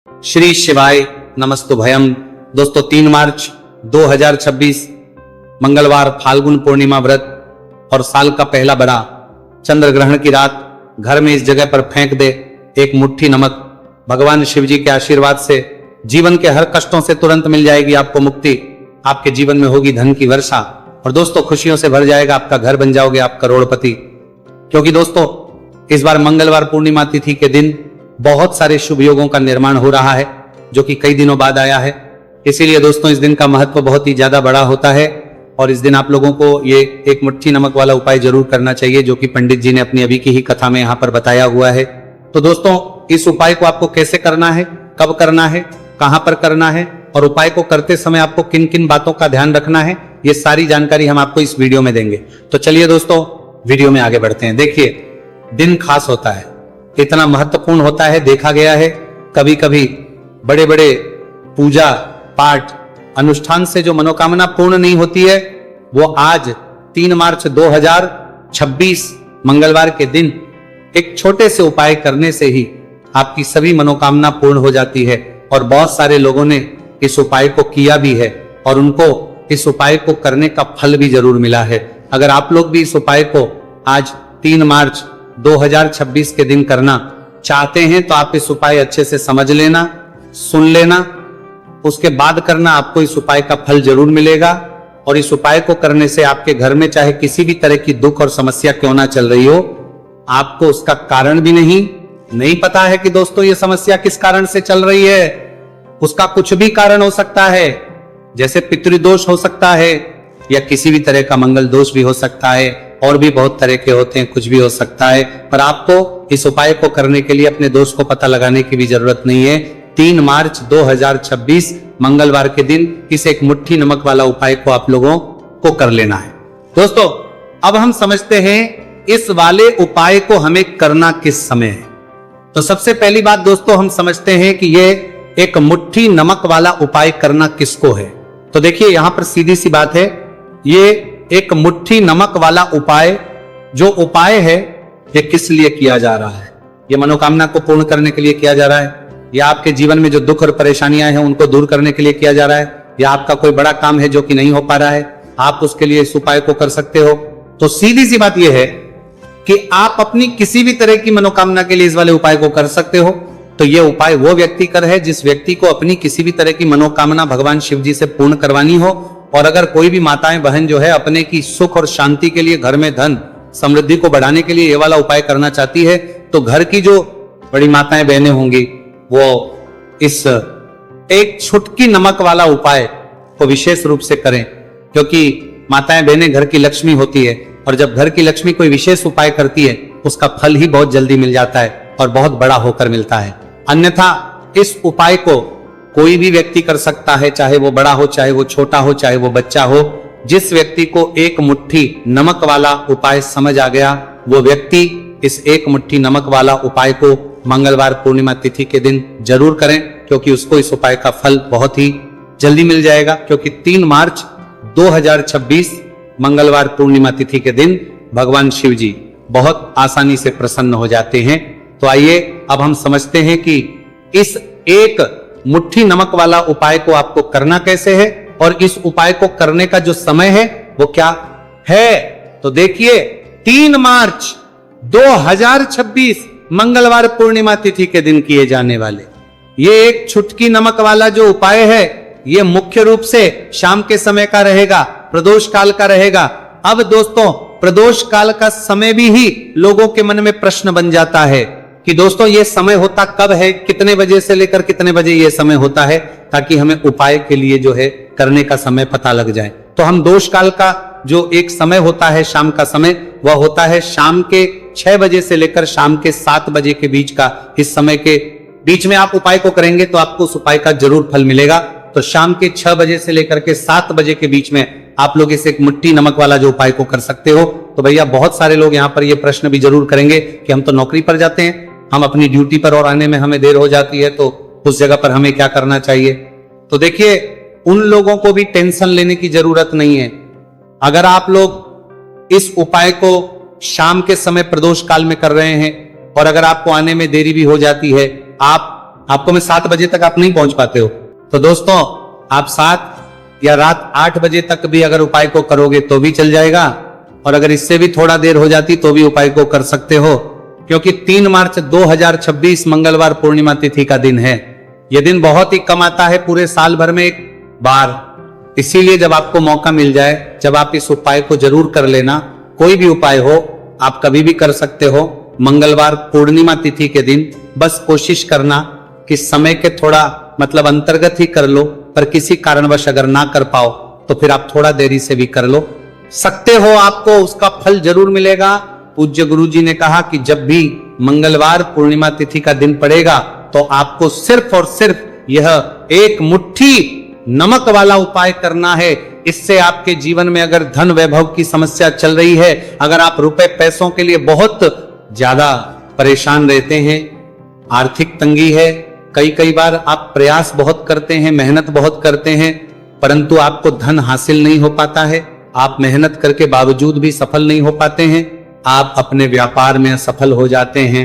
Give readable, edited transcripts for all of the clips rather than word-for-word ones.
श्री शिवाय नमस्तुभयम। दोस्तों 3 मार्च 2026 मंगलवार, फाल्गुन पूर्णिमा व्रत और साल का पहला बड़ा चंद्र ग्रहण की रात घर में इस जगह पर फेंक दे एक मुट्ठी नमक। भगवान शिव जी के आशीर्वाद से जीवन के हर कष्टों से तुरंत मिल जाएगी आपको मुक्ति। आपके जीवन में होगी धन की वर्षा और दोस्तों खुशियों से भर जाएगा आपका घर, बन जाओगे आप करोड़पति। क्योंकि दोस्तों इस बार मंगलवार पूर्णिमा तिथि के दिन बहुत सारे शुभ योगों का निर्माण हो रहा है जो कि कई दिनों बाद आया है। इसीलिए दोस्तों इस दिन का महत्व बहुत ही ज्यादा बड़ा होता है और इस दिन आप लोगों को ये एक मुट्ठी नमक वाला उपाय जरूर करना चाहिए जो कि पंडित जी ने अपनी अभी की ही कथा में यहाँ पर बताया हुआ है। तो दोस्तों इस उपाय को आपको कैसे करना है, कब करना है, कहां पर करना है और उपाय को करते समय आपको किन किन बातों का ध्यान रखना है, ये सारी जानकारी हम आपको इस वीडियो में देंगे। तो चलिए दोस्तों वीडियो में आगे बढ़ते हैं। देखिए दिन खास होता है, इतना महत्वपूर्ण होता है। देखा गया है कभी कभी बड़े बड़े पूजा पाठ अनुष्ठान से जो मनोकामना पूर्ण नहीं होती है वो आज 3 मार्च 2026 मंगलवार के दिन एक छोटे से उपाय करने से ही आपकी सभी मनोकामना पूर्ण हो जाती है। और बहुत सारे लोगों ने इस उपाय को किया भी है और उनको इस उपाय को करने का फल भी जरूर मिला है। अगर आप लोग भी इस उपाय को आज 3 मार्च 2026 के दिन करना चाहते हैं तो आप इस उपाय अच्छे से समझ लेना, सुन लेना, उसके बाद करना। आपको इस उपाय का फल जरूर मिलेगा और इस उपाय को करने से आपके घर में चाहे किसी भी तरह की दुख और समस्या क्यों ना चल रही हो, आपको उसका कारण भी नहीं पता है कि दोस्तों ये समस्या किस कारण से चल रही है। उसका कुछ भी कारण हो सकता है, जैसे पितृदोष हो सकता है या किसी भी तरह का मंगल दोष भी हो सकता है और भी बहुत तरह के होते हैं, कुछ भी हो सकता है। पर आपको इस उपाय को करने के लिए अपने दोष को पता लगाने की भी जरूरत नहीं है। 3 मार्च 2026 मंगलवार के दिन इस एक मुट्ठी नमक वाला उपाय को आप लोगों को कर लेना है। दोस्तों अब हम समझते हैं इस वाले उपाय को हमें करना किस समय है। तो सबसे पहली बात दोस्तों हम समझते हैं कि ये एक मुट्ठी नमक वाला उपाय करना किसको है। तो देखिए यहां पर सीधी सी बात है, ये एक मुट्ठी नमक वाला उपाय जो उपाय है ये किस लिए किया जा रहा है। ये मनोकामना को पूर्ण करने के लिए किया जा रहा है, या आपके जीवन में जो दुख और परेशानियां हैं उनको दूर करने के लिए किया जा रहा है, या आपका कोई बड़ा काम है जो कि नहीं हो पा रहा है, आप उसके लिए इस उपाय को कर सकते हो। तो सीधी सी बात यह है कि आप अपनी किसी भी तरह की मनोकामना के लिए इस वाले उपाय को कर सकते हो। तो यह उपाय वो व्यक्ति कर है जिस व्यक्ति को अपनी किसी भी तरह की मनोकामना भगवान शिव जी से पूर्ण करवानी हो। और अगर कोई भी माताएं बहन जो है अपने की सुख और शांति के लिए, घर में धन समृद्धि को बढ़ाने के लिए ये वाला उपाय करना चाहती है, तो घर की जो बड़ी माताएं बहनें होंगी वो इस एक छुटकी नमक वाला उपाय को विशेष रूप से करें। क्योंकि माताएं बहनें घर की लक्ष्मी होती है और जब घर की लक्ष्मी कोई विशेष उपाय करती है उसका फल ही बहुत जल्दी मिल जाता है और बहुत बड़ा होकर मिलता है। अन्यथा इस उपाय को कोई भी व्यक्ति कर सकता है, चाहे वो बड़ा हो, चाहे वो छोटा हो, चाहे वो बच्चा हो। जिस व्यक्ति को एक मुट्ठी नमक वाला उपाय समझ आ गया वो व्यक्ति इस एक मुट्ठी नमक वाला उपाय को मंगलवार पूर्णिमा तिथि के दिन जरूर करें, क्योंकि उसको इस उपाय का फल बहुत ही जल्दी मिल जाएगा। क्योंकि 3 मार्च 2026 मंगलवार पूर्णिमा तिथि के दिन भगवान शिव जी बहुत आसानी से प्रसन्न हो जाते हैं। तो आइए अब हम समझते हैं कि इस एक मुट्ठी नमक वाला उपाय को आपको करना कैसे है और इस उपाय को करने का जो समय है वो क्या है। तो देखिए 3 मार्च 2026 मंगलवार पूर्णिमा तिथि के दिन किए जाने वाले ये एक छुटकी नमक वाला जो उपाय है ये मुख्य रूप से शाम के समय का रहेगा, प्रदोष काल का रहेगा। अब दोस्तों प्रदोष काल का समय भी ही लोगों के मन में प्रश्न बन जाता है कि दोस्तों ये समय होता कब है, कितने बजे से लेकर कितने बजे ये समय होता है, ताकि हमें उपाय के लिए जो है करने का समय पता लग जाए। तो हम दोष काल का जो एक समय होता है शाम का समय, वह होता है शाम के 6 बजे से लेकर शाम के 7 बजे के बीच का। इस समय के बीच में आप उपाय को करेंगे तो आपको उस उपाय का जरूर फल मिलेगा। तो शाम के 6 बजे से लेकर के 7 बजे के बीच में आप लोग इस एक मुट्ठी नमक वाला जो उपाय को कर सकते हो। तो भैया बहुत सारे लोग यहाँ पर ये प्रश्न भी जरूर करेंगे कि हम तो नौकरी पर जाते हैं, हम अपनी ड्यूटी पर और आने में हमें देर हो जाती है, तो उस जगह पर हमें क्या करना चाहिए। तो देखिए उन लोगों को भी टेंशन लेने की जरूरत नहीं है। अगर आप लोग इस उपाय को शाम के समय प्रदोष काल में कर रहे हैं और अगर आपको आने में देरी भी हो जाती है, आप आपको मैं 7 बजे तक आप नहीं पहुंच पाते हो। तो दोस्तों आप 7 या रात 8 बजे तक भी अगर उपाय को करोगे तो भी चल जाएगा, और अगर इससे भी थोड़ा देर हो जाती तो भी उपाय को कर सकते हो, क्योंकि 3 मार्च 2026 मंगलवार पूर्णिमा तिथि का दिन है। यह दिन बहुत ही कम आता है, पूरे साल भर में एक बार। इसीलिए जब आपको मौका मिल जाए, जब आप इस उपाय को जरूर कर लेना। कोई भी उपाय हो आप कभी भी कर सकते हो, मंगलवार पूर्णिमा तिथि के दिन। बस कोशिश करना कि समय के थोड़ा मतलब अंतर्गत ही कर लो, पर किसी कारणवश अगर ना कर पाओ तो फिर आप थोड़ा देरी से भी कर लो सकते हो, आपको उसका फल जरूर मिलेगा। पूज्य गुरु जी ने कहा कि जब भी मंगलवार पूर्णिमा तिथि का दिन पड़ेगा तो आपको सिर्फ और सिर्फ यह एक मुट्ठी नमक वाला उपाय करना है। इससे आपके जीवन में अगर धन वैभव की समस्या चल रही है, अगर आप रुपए पैसों के लिए बहुत ज्यादा परेशान रहते हैं, आर्थिक तंगी है, कई बार आप प्रयास बहुत करते हैं, मेहनत बहुत करते हैं, परंतु आपको धन हासिल नहीं हो पाता है, आप मेहनत करके बावजूद भी सफल नहीं हो पाते हैं, आप अपने व्यापार में असफल हो जाते हैं,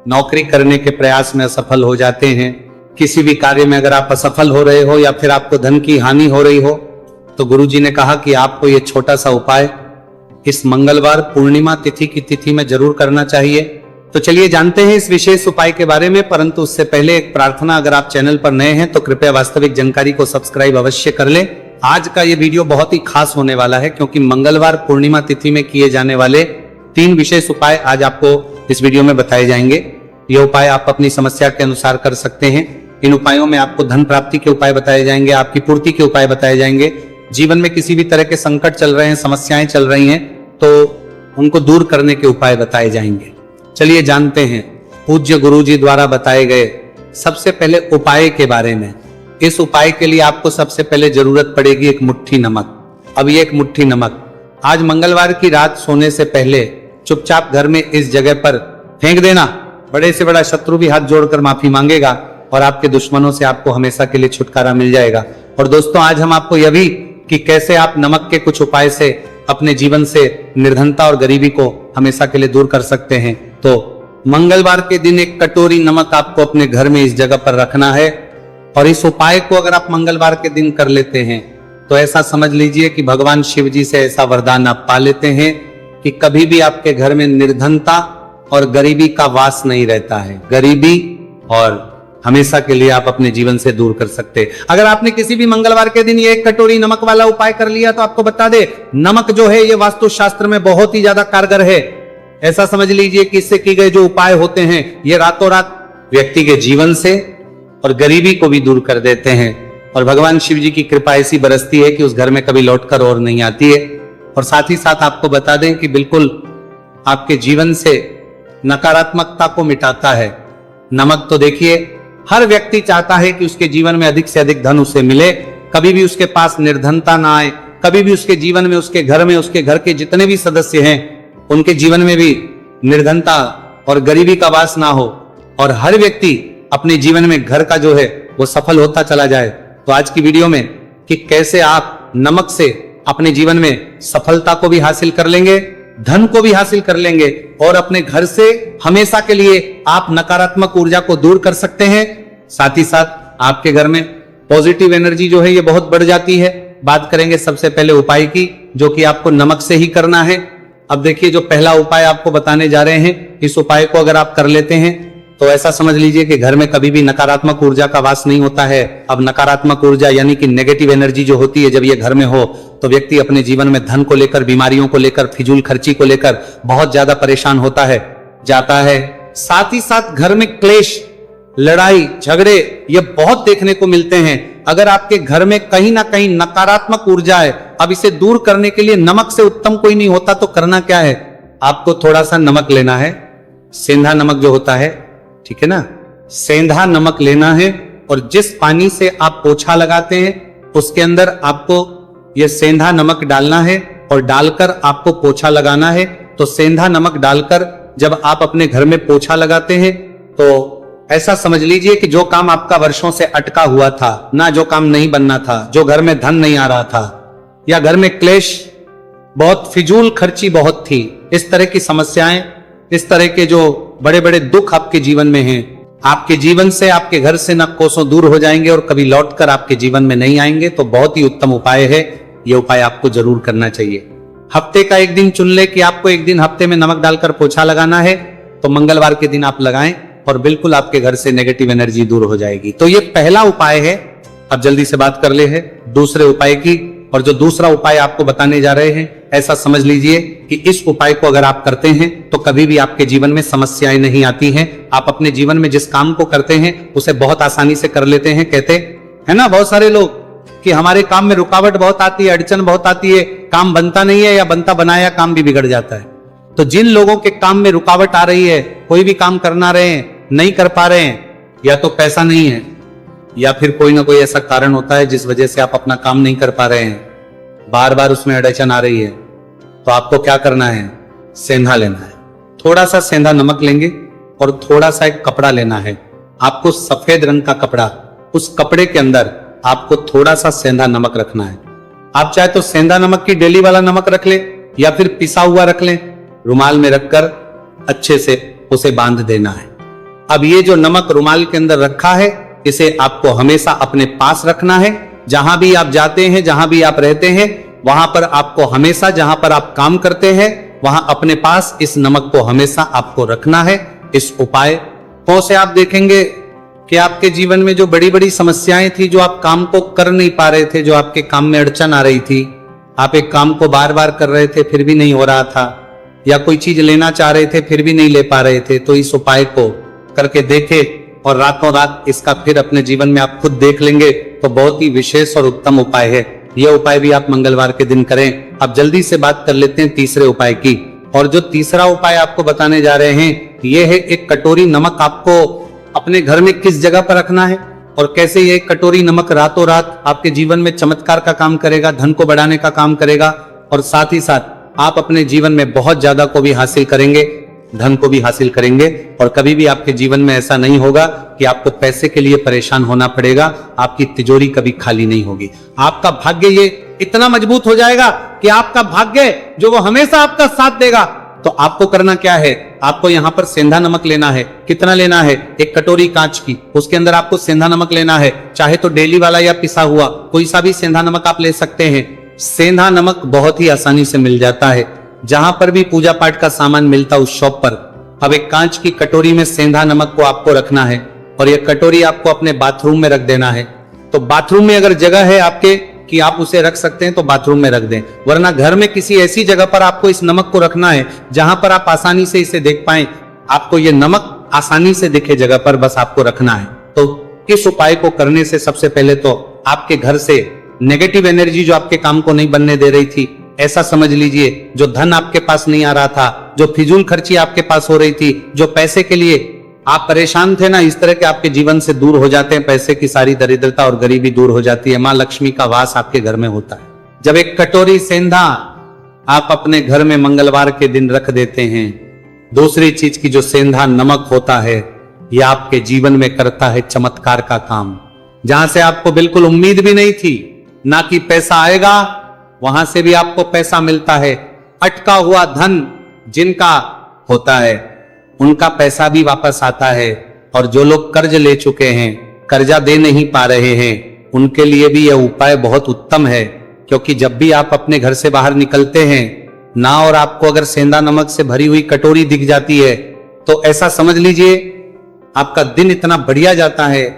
नौकरी करने के प्रयास में असफल हो जाते हैं, किसी भी कार्य में अगर आप असफल हो रहे हो या फिर आपको धन की हानि हो रही हो, तो गुरुजी ने कहा कि आपको यह छोटा सा उपाय इस मंगलवार पूर्णिमा तिथि की तिथि में जरूर करना चाहिए। तो चलिए जानते हैं इस विशेष उपाय के बारे में, परंतु उससे पहले एक प्रार्थना, अगर आप चैनल पर नए हैं तो कृपया वास्तविक जानकारी को सब्सक्राइब अवश्य कर लें। आज का ये वीडियो बहुत ही खास होने वाला है, क्योंकि मंगलवार पूर्णिमा तिथि में किए जाने वाले 3 विशेष उपाय आज आपको इस वीडियो में बताए जाएंगे। ये उपाय आप अपनी समस्या के अनुसार कर सकते हैं। इन उपायों में आपको धन प्राप्ति के उपाय बताए जाएंगे, आपकी पूर्ति के उपाय बताए जाएंगे। जीवन में किसी भी तरह के संकट चल रहे हैं, समस्याएं चल रही हैं, तो उनको दूर करने के उपाय बताए जाएंगे। चलिए जानते हैं पूज्य गुरु जी द्वारा बताए गए सबसे पहले उपाय के बारे में। इस उपाय के लिए आपको सबसे पहले जरूरत पड़ेगी एक मुट्ठी नमक। अब ये एक मुट्ठी नमक आज मंगलवार की रात सोने से पहले चुपचाप घर में इस जगह पर फेंक देना। बड़े से बड़ा शत्रु भी हाथ जोड़कर माफी मांगेगा और आपके दुश्मनों से आपको हमेशा के लिए छुटकारा मिल जाएगा। और दोस्तों आज हम आपको यह भी कि कैसे आप नमक के कुछ उपाय से अपने जीवन से निर्धनता और गरीबी को हमेशा के लिए दूर कर सकते हैं। तो मंगलवार के दिन एक कटोरी नमक आपको अपने घर में इस जगह पर रखना है, और इस उपाय को अगर आप मंगलवार के दिन कर लेते हैं तो ऐसा समझ लीजिए कि भगवान शिव जी से ऐसा वरदान आप पा लेते हैं कि कभी भी आपके घर में निर्धनता और गरीबी का वास नहीं रहता है। गरीबी और हमेशा के लिए आप अपने जीवन से दूर कर सकते हैं। अगर आपने किसी भी मंगलवार के दिन ये एक कटोरी नमक वाला उपाय कर लिया तो आपको बता दे, नमक जो है ये वास्तु शास्त्र में बहुत ही ज्यादा कारगर है। ऐसा समझ लीजिए कि इससे किए गए जो उपाय होते हैं ये रातों रात व्यक्ति के जीवन से और गरीबी को भी दूर कर देते हैं, और भगवान शिव जी की कृपा ऐसी बरसती है कि उस घर में कभी लौटकर और नहीं आती है। और साथ ही साथ आपको बता दें कि बिल्कुल आपके जीवन से नकारात्मकता को मिटाता है। नमक तो देखिए हर व्यक्ति चाहता है कि उसके जीवन में अधिक से अधिक धन उसे मिले, कभी भी उसके पास निर्धनता ना आए, कभी भी उसके जीवन में, उसके घर में, उसके घर के जितने भी सदस्य हैं उनके जीवन में भी निर्धनता और गरीबी का वास ना हो, और हर व्यक्ति अपने जीवन में घर का जो है वो सफल होता चला जाए। तो आज की वीडियो में कि कैसे आप नमक से अपने जीवन में सफलता को भी हासिल कर लेंगे, धन को भी हासिल कर लेंगे, और अपने घर से हमेशा के लिए आप नकारात्मक ऊर्जा को दूर कर सकते हैं। साथ ही साथ आपके घर में पॉजिटिव एनर्जी जो है ये बहुत बढ़ जाती है। बात करेंगे सबसे पहले उपाय की, जो कि आपको नमक से ही करना है। अब देखिए जो पहला उपाय आपको बताने जा रहे हैं, इस उपाय को अगर आप कर लेते हैं तो ऐसा समझ लीजिए कि घर में कभी भी नकारात्मक ऊर्जा का वास नहीं होता है। अब नकारात्मक ऊर्जा यानी कि नेगेटिव एनर्जी जो होती है, जब ये घर में हो तो व्यक्ति अपने जीवन में धन को लेकर, बीमारियों को लेकर, फिजूल खर्ची को लेकर बहुत ज्यादा परेशान होता है, जाता है। साथ ही साथ घर में क्लेश, लड़ाई झगड़े ये बहुत देखने को मिलते हैं। अगर आपके घर में कहीं ना कहीं नकारात्मक ऊर्जा है, अब इसे दूर करने के लिए नमक से उत्तम कोई नहीं होता। तो करना क्या है, आपको थोड़ा सा नमक लेना है, सेंधा नमक जो होता है, ठीक है ना, सेंधा नमक लेना है, और जिस पानी से आप पोछा लगाते हैं उसके अंदर आपको यह सेंधा नमक डालना है, और डालकर आपको पोछा लगाना है। तो सेंधा नमक डालकर जब आप अपने घर में पोछा लगाते हैं तो ऐसा समझ लीजिए कि जो काम आपका वर्षों से अटका हुआ था ना, जो काम नहीं बनना था, जो घर में धन नहीं आ रहा था, या घर में क्लेश, बहुत फिजूल खर्ची बहुत थी, इस तरह की समस्याएं, इस तरह के जो बड़े बड़े दुख आपके जीवन में हैं, आपके जीवन से, आपके घर से न कोसों दूर हो जाएंगे और कभी लौटकर आपके जीवन में नहीं आएंगे। तो बहुत ही उत्तम उपाय है, यह उपाय आपको जरूर करना चाहिए। हफ्ते का एक दिन चुन ले कि आपको एक दिन हफ्ते में नमक डालकर पोछा लगाना है, तो मंगलवार के दिन आप लगाएं और बिल्कुल आपके घर से नेगेटिव एनर्जी दूर हो जाएगी। तो ये पहला उपाय है। अब जल्दी से बात कर ले है दूसरे उपाय की। और जो दूसरा उपाय आपको बताने जा रहे हैं, ऐसा समझ लीजिए कि इस उपाय को अगर आप करते हैं तो कभी भी आपके जीवन में समस्याएं नहीं आती हैं। आप अपने जीवन में जिस काम को करते हैं उसे बहुत आसानी से कर लेते हैं। कहते हैं ना बहुत सारे लोग कि हमारे काम में रुकावट बहुत आती है, अड़चन बहुत आती है, काम बनता नहीं है, या बनता बनाया काम भी बिगड़ जाता है। तो जिन लोगों के काम में रुकावट आ रही है, कोई भी काम करना रहे हैं, नहीं कर पा रहे हैं, या तो पैसा नहीं है या फिर कोई ना कोई ऐसा कारण होता है जिस वजह से आप अपना काम नहीं कर पा रहे हैं, बार बार उसमें अड़चन आ रही है, तो आपको क्या करना है? सेंधा लेना है। थोड़ा सा सेंधा नमक लेंगे और थोड़ा सा एक कपड़ा लेना है। आपको सफेद रंग का कपड़ा, उस कपड़े के अंदर आपको थोड़ा सा सेंधा नमक रखना है। आप चाहे तो सेंधा नमक की डेली वाला नमक रख ले या फिर पिसा हुआ रख लें। रुमाल में रखकर अच्छे से उसे बांध देना है। अब ये जो नमक रुमाल के अंदर रखा है, इसे आपको हमेशा अपने पास रखना है। जहां भी आप जाते हैं, जहां भी आप रहते हैं, वहां पर आपको हमेशा, जहां पर आप काम करते हैं, वहां अपने पास इस नमक को हमेशा आपको रखना है। इस उपाय को से आप देखेंगे कि आपके जीवन में जो बड़ी बड़ी समस्याएं थी, जो आप काम को कर नहीं पा रहे थे, जो आपके काम में अड़चन आ रही थी, आप एक काम को बार बार कर रहे थे फिर भी नहीं हो रहा था, या कोई चीज लेना चाह रहे थे फिर भी नहीं ले पा रहे थे, तो इस उपाय को करके देखे और रातों रात इसका फिर अपने जीवन में आप खुद देख लेंगे। तो बहुत ही विशेष और उत्तम उपाय है। यह उपाय भी आप मंगलवार के दिन करें। अब जल्दी से बात कर लेते हैं तीसरे उपाय की। और जो तीसरा उपाय आपको बताने जा रहे हैं, यह है एक कटोरी नमक आपको अपने घर में किस जगह पर रखना है और कैसे ये कटोरी नमक रातों रात आपके जीवन में चमत्कार का काम करेगा, धन को बढ़ाने का काम करेगा, और साथ ही साथ आप अपने जीवन में बहुत ज्यादा को भी हासिल करेंगे, धन को भी हासिल करेंगे। और कभी भी आपके जीवन में ऐसा नहीं होगा कि आपको पैसे के लिए परेशान होना पड़ेगा। आपकी तिजोरी कभी खाली नहीं होगी। आपका भाग्य ये इतना मजबूत हो जाएगा कि आपका भाग्य जो वो हमेशा आपका साथ देगा। तो आपको करना क्या है? आपको यहां पर सेंधा नमक लेना है। कितना लेना है? एक कटोरी कांच की, उसके अंदर आपको सेंधा नमक लेना है। चाहे तो डेली वाला या पिसा हुआ कोई सा भी सेंधा नमक आप ले सकते हैं। सेंधा नमक बहुत ही आसानी से मिल जाता है, जहां पर भी पूजा पाठ का सामान मिलता उस शॉप पर। अब एक कांच की कटोरी में सेंधा नमक को आपको रखना है और यह कटोरी आपको अपने बाथरूम में रख देना है। तो बाथरूम में अगर जगह है आपके कि आप उसे रख सकते हैं तो बाथरूम में रख दें, वरना घर में किसी ऐसी जगह पर आपको इस नमक को रखना है जहां पर आप आसानी से इसे देख पाएं। आपको यह नमक आसानी से दिखे जगह पर बस आपको रखना है। तो इस उपाय को करने से सबसे पहले तो आपके घर से नेगेटिव एनर्जी जो आपके काम को नहीं बनने दे रही थी, ऐसा समझ लीजिए, जो धन आपके पास नहीं आ रहा था, जो फिजूल खर्ची आपके पास हो रही थी, जो पैसे के लिए आप परेशान थे ना, इस तरह के आपके जीवन से दूर हो जाते हैं। पैसे की सारी दरिद्रता और गरीबी दूर हो जाती है। मां लक्ष्मी का वास आपके घर में होता है। जब एक कटोरी सेंधा आप अपने घर में मंगलवार के दिन रख देते हैं, दूसरी चीज की जो सेंधा नमक होता है, यह आपके जीवन में करता है चमत्कार का काम। जहां से आपको बिल्कुल उम्मीद भी नहीं थी ना कि पैसा आएगा, वहां से भी आपको पैसा मिलता है। अटका हुआ धन जिनका होता है उनका पैसा भी वापस आता है। और जो लोग कर्ज ले चुके हैं, कर्जा दे नहीं पा रहे हैं, उनके लिए भी यह उपाय बहुत उत्तम है। क्योंकि जब भी आप अपने घर से बाहर निकलते हैं ना, और आपको अगर सेंधा नमक से भरी हुई कटोरी दिख जाती है, तो ऐसा समझ लीजिए आपका दिन इतना बढ़िया जाता है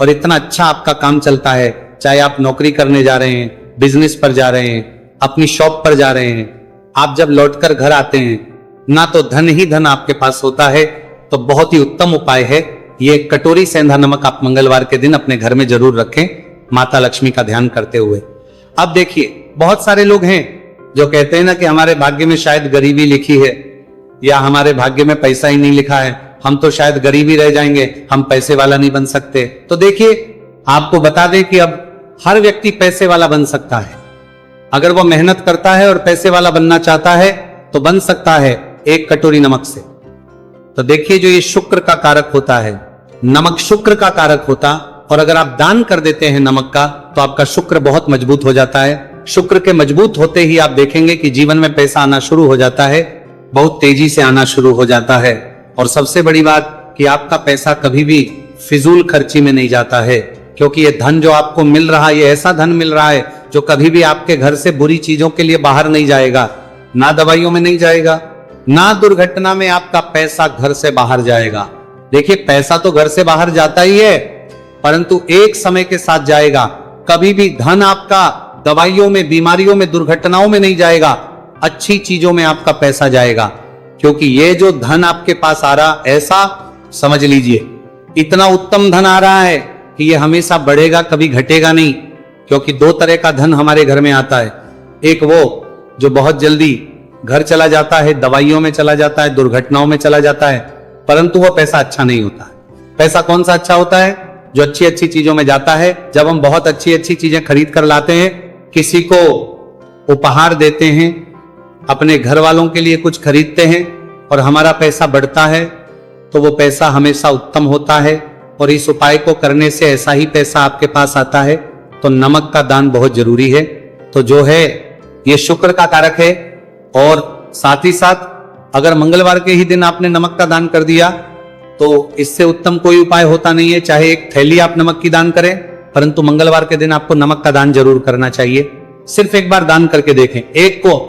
और इतना अच्छा आपका काम चलता है। चाहे आप नौकरी करने जा रहे हैं, बिजनेस पर जा रहे हैं, अपनी शॉप पर जा रहे हैं, आप जब लौटकर घर आते हैं ना, तो धन ही धन आपके पास होता है। तो बहुत ही उत्तम उपाय है ये कटोरी सेंधा नमक। आप मंगलवार के दिन अपने घर में जरूर रखें, माता लक्ष्मी का ध्यान करते हुए। अब देखिए, बहुत सारे लोग हैं जो कहते हैं ना कि हमारे भाग्य में शायद गरीबी लिखी है, या हमारे भाग्य में पैसा ही नहीं लिखा है, हम तो शायद गरीबी रह जाएंगे, हम पैसे वाला नहीं बन सकते। तो देखिए, आपको बता दें कि अब हर व्यक्ति पैसे वाला बन सकता है। अगर वो मेहनत करता है और पैसे वाला बनना चाहता है तो बन सकता है एक कटोरी नमक से। तो देखिए, जो ये शुक्र का कारक होता है, नमक शुक्र का कारक होता, और अगर आप दान कर देते हैं नमक का, तो आपका शुक्र बहुत मजबूत हो जाता है। शुक्र के मजबूत होते ही आप देखेंगे कि जीवन में पैसा आना शुरू हो जाता है, बहुत तेजी से आना शुरू हो जाता है। और सबसे बड़ी बात, कि आपका पैसा कभी भी फिजूल खर्ची में नहीं जाता है, क्योंकि ये धन जो आपको मिल रहा है, ये ऐसा धन मिल रहा है जो कभी भी आपके घर से बुरी चीजों के लिए बाहर नहीं जाएगा, ना दवाइयों में नहीं जाएगा, ना दुर्घटना में आपका पैसा घर से बाहर जाएगा। देखिए, पैसा तो घर से बाहर जाता ही है, परंतु एक समय के साथ जाएगा। कभी भी धन आपका दवाइयों में, बीमारियों में, दुर्घटनाओं में नहीं जाएगा, अच्छी चीजों में आपका पैसा जाएगा। क्योंकि ये जो धन आपके पास आ रहा, ऐसा समझ लीजिए इतना उत्तम धन आ रहा है कि ये हमेशा बढ़ेगा, कभी घटेगा नहीं। क्योंकि दो तरह का धन हमारे घर में आता है। एक वो जो बहुत जल्दी घर चला जाता है, दवाइयों में चला जाता है, दुर्घटनाओं में चला जाता है, परंतु वो पैसा अच्छा नहीं होता है। पैसा कौन सा अच्छा होता है? जो अच्छी अच्छी चीजों में जाता है। जब हम बहुत अच्छी अच्छी चीजें खरीद कर लाते हैं, किसी को उपहार देते हैं, अपने घर वालों के लिए कुछ खरीदते हैं और हमारा पैसा बढ़ता है, तो वो पैसा हमेशा उत्तम होता है। और इस उपाय को करने से ऐसा ही पैसा आपके पास आता है। तो नमक का दान बहुत जरूरी है। तो जो है ये शुक्र का कारक है, और साथ ही साथ अगर मंगलवार के ही दिन आपने नमक का दान कर दिया तो इससे उत्तम कोई उपाय होता नहीं है। चाहे एक थैली आप नमक की दान करें, परंतु मंगलवार के दिन आपको नमक का दान जरूर करना चाहिए। सिर्फ एक बार दान करके देखें। एक को